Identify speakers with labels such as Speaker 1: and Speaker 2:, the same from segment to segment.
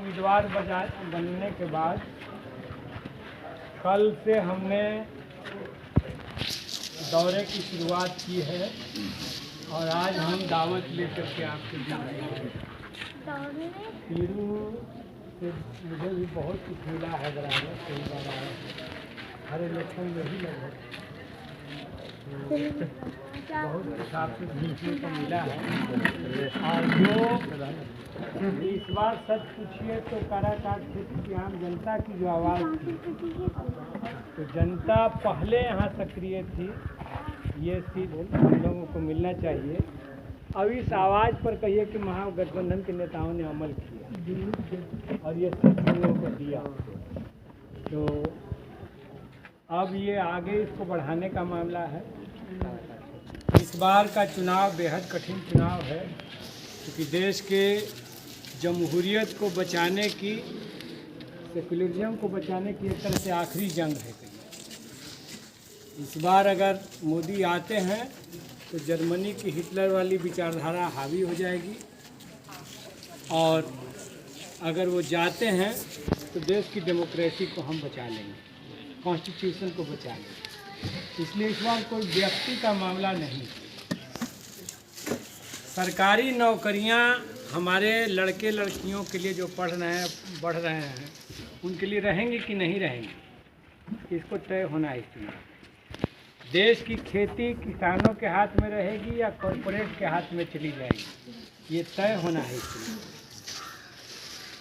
Speaker 1: उम्मीदवार बनने के बाद कल से हमने दौरे की शुरुआत की है और आज हम दावत लेकर के आपके बीच हैं। पीरू से मुझे भी बहुत कुछ मिला है बराबर, कई बार आया है, हर इलेक्शन में ही लगभग बहुत कुछ आपसे सीखने को मिला है। और जो इस बार सच पूछिए तो काराकाट क्षेत्र की आम जनता की जो आवाज़ थी, तो जनता पहले यहाँ सक्रिय थी, ये सीट हम लोगों को मिलना चाहिए। अब इस आवाज़ पर कहिए कि महागठबंधन के नेताओं ने अमल किया और ये सीट हम लोगों को दिया, तो अब ये आगे इसको बढ़ाने का मामला है। इस बार का चुनाव बेहद कठिन चुनाव है, क्योंकि देश के जमहूरियत को बचाने की, सेकुलरिज्म को बचाने की एक तरह से आखिरी जंग है। इस बार अगर मोदी आते हैं तो जर्मनी की हिटलर वाली विचारधारा हावी हो जाएगी, और अगर वो जाते हैं तो देश की डेमोक्रेसी को हम बचा लेंगे, कॉन्स्टिट्यूशन को बचा लेंगे। इसलिए इस बार कोई व्यक्ति का मामला नहीं। सरकारी नौकरियां हमारे लड़के लड़कियों के लिए जो बढ़ रहे हैं उनके लिए रहेंगी कि नहीं रहेंगी, इसको तय होना है। इसमें देश की खेती किसानों के हाथ में रहेगी या कॉरपोरेट के हाथ में चली जाएगी, ये तय होना है इसमें।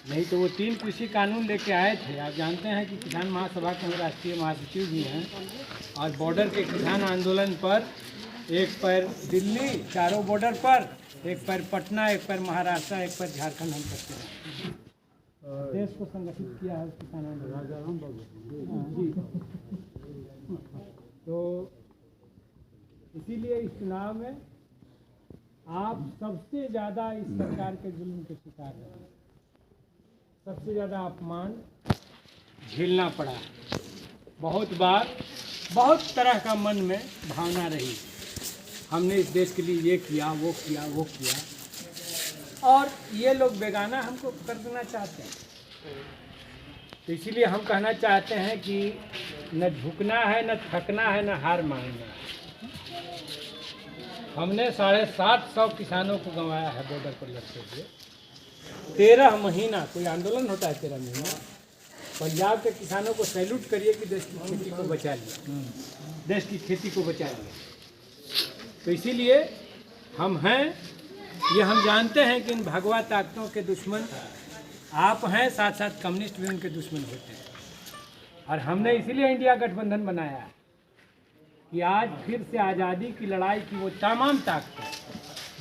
Speaker 1: नहीं तो वो 3 कृषि कानून लेके आए थे। आप जानते हैं कि किसान महासभा के राष्ट्रीय महासचिव भी हैं, और बॉर्डर के किसान आंदोलन पर एक पैर दिल्ली, चारों बॉर्डर पर, एक पैर पटना, एक पैर महाराष्ट्र, एक पैर झारखंड हम करते हैं। देश को संगठित किया है किसान आंदोलन जी। तो इसीलिए इस चुनाव में आप सबसे ज़्यादा इस सरकार के जुल्म के शिकार हैं, सबसे ज़्यादा अपमान झेलना पड़ा। बहुत बार बहुत तरह का मन में भावना रही, हमने इस देश के लिए ये किया, वो किया, वो किया, और ये लोग बेगाना हमको कर देना चाहते हैं। तो इसीलिए हम कहना चाहते हैं कि न झुकना है, न थकना है, न हार मानना है। हमने 750 किसानों को गंवाया है बॉर्डर पर लड़ते हुए। 13 महीना कोई आंदोलन होता है, 13 महीना। पंजाब के किसानों को सैल्यूट करिए कि देश की खेती को बचा लिया, देश की खेती को बचा लिया। तो इसीलिए हम हैं, ये हम जानते हैं कि इन भगवा ताकतों के दुश्मन आप हैं, साथ साथ कम्युनिस्ट भी उनके दुश्मन होते हैं। और हमने इसीलिए इंडिया गठबंधन बनाया है कि आज फिर से आज़ादी की लड़ाई की वो तमाम ताकतें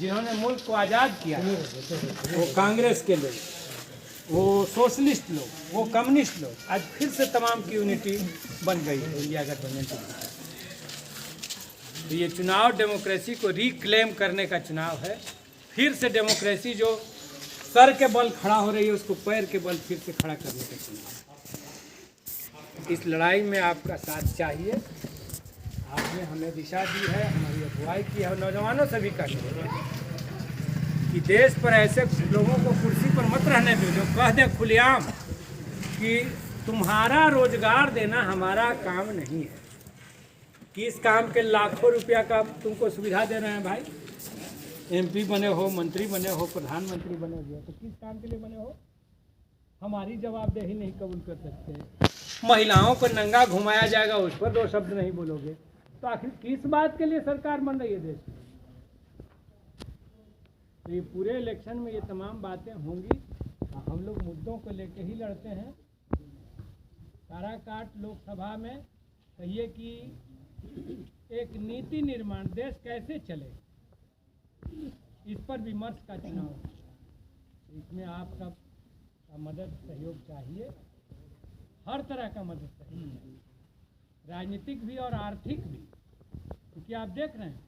Speaker 1: जिन्होंने मुल्क को आज़ाद किया, वो कांग्रेस के लोग, वो सोशलिस्ट लोग, वो कम्युनिस्ट लोग, आज फिर से तमाम की यूनिटी बन गई है इंडिया गठबंधन के। तो ये चुनाव डेमोक्रेसी को रिक्लेम करने का चुनाव है। फिर से डेमोक्रेसी जो सर के बल खड़ा हो रही है, उसको पैर के बल फिर से खड़ा करने का चुनाव। इस लड़ाई में आपका साथ चाहिए। आपने हमें दिशा दी है, हमारी अगुवाई की है, नौजवानों से भी कहते हैं कि देश पर ऐसे लोगों को कुर्सी पर मत रहने दो जो कह दें खुलेआम कि तुम्हारा रोजगार देना हमारा काम नहीं है, कि इस काम के लाखों रुपया का तुमको सुविधा दे रहे हैं। भाई MP बने हो, मंत्री बने हो, प्रधानमंत्री बने हो, तो किस काम के लिए बने हो? हमारी जवाबदेही नहीं कबूल कर सकते। महिलाओं को नंगा घुमाया जाएगा, उस पर 2 शब्द नहीं बोलोगे, तो आखिर किस बात के लिए सरकार बन रही है देश में? तो ये पूरे इलेक्शन में ये तमाम बातें होंगी। हम लोग मुद्दों को लेके ही लड़ते हैं। काराकाट लोकसभा में कहिए कि एक नीति निर्माण, देश कैसे चले, इस पर विमर्श का चुनाव। इसमें आप सब का मदद सहयोग चाहिए, हर तरह का मदद चाहिए, राजनीतिक भी और आर्थिक भी। क्योंकि आप देख रहे हैं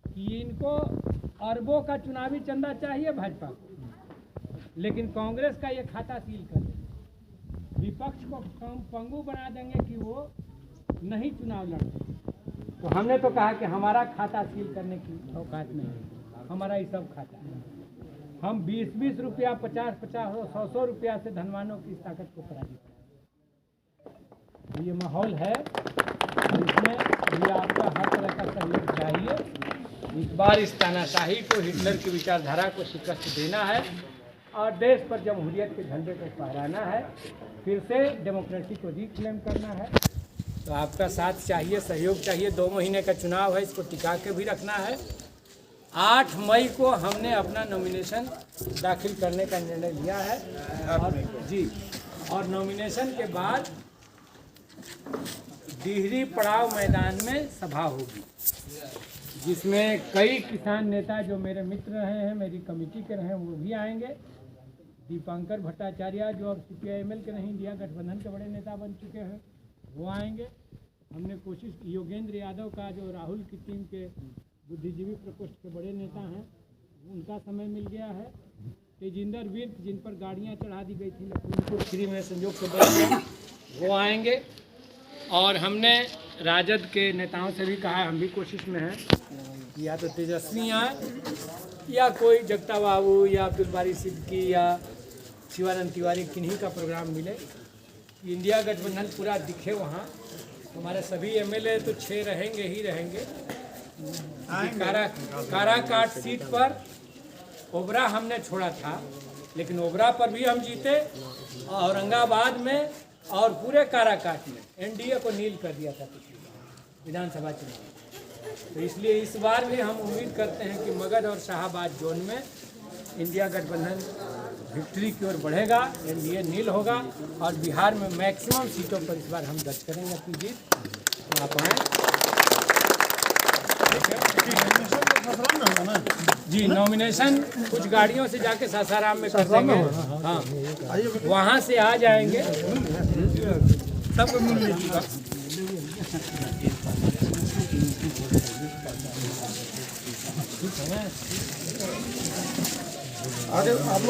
Speaker 1: कि इनको अरबों का चुनावी चंदा चाहिए भाजपा को, लेकिन कांग्रेस का ये खाता सील कर देंगे, विपक्ष को पंगु बना देंगे कि वो नहीं चुनाव लड़ते। तो हमने तो कहा कि हमारा खाता सील करने की औकात नहीं है, हमारा ये सब खाता है। हम 20-20 रुपया, 50-50, 100-100 रुपया से धनवानों की इस ताकत को पराजित करें। ये माहौल है, इसमें ये आपका हर तरह का सहयोग चाहिए। इस बार इस तानाशाही को, हिटलर की विचारधारा को शिकस्त देना है और देश पर जमहूरियत के झंडे को फहराना है, फिर से डेमोक्रेसी को रिक्लेम करना है। तो आपका साथ चाहिए, सहयोग चाहिए। 2 महीने का चुनाव है, इसको टिका के भी रखना है। 8 मई को हमने अपना नॉमिनेशन दाखिल करने का निर्णय लिया है और नॉमिनेशन के बाद डिहरी पड़ाव मैदान में सभा होगी, जिसमें कई किसान नेता जो मेरे मित्र रहे हैं, मेरी कमेटी के रहे हैं, वो भी आएंगे। दीपांकर भट्टाचार्य जो अब CPI-ML के नहीं, इंडिया गठबंधन के बड़े नेता बन चुके हैं, वो आएंगे। हमने कोशिश की, योगेंद्र यादव का जो राहुल की टीम के बुद्धिजीवी प्रकोष्ठ के बड़े नेता हैं, उनका समय मिल गया है। तेजिंदर विर्क, जिन पर गाड़ियां चढ़ा दी गई थी लखनऊ फ्री में संयोग से बच, वो आएंगे। और हमने राजद के नेताओं से भी कहा है, हम भी कोशिश में हैं कि या तो तेजस्वी आए या कोई जगता बाबू या अब्दुल बारी सिद्दीकी या शिवानंद तिवारी, किन्हीं का प्रोग्राम मिले, इंडिया गठबंधन पूरा दिखे वहाँ। हमारे सभी MLA तो 6 रहेंगे ही रहेंगे। काराकाट सीट पर ओबरा हमने छोड़ा था, लेकिन ओबरा पर भी हम जीते, औरंगाबाद में और पूरे काराकाट में NDA को नील कर दिया था विधानसभा चुनाव। तो इसलिए इस बार भी हम उम्मीद करते हैं कि मगध और शाहाबाद जोन में इंडिया गठबंधन विक्ट्री की ओर बढ़ेगा, NDA नील होगा और बिहार में मैक्सिमम सीटों पर इस बार हम दर्ज करेंगे अपनी जीत। तो आप आएँ। जी, नॉमिनेशन कुछ गाड़ियों से जाके सासाराम में कर देंगे। हाँ, वहाँ से आ जाएंगे, सबको मिल लीजिएगा। आगे आप लोग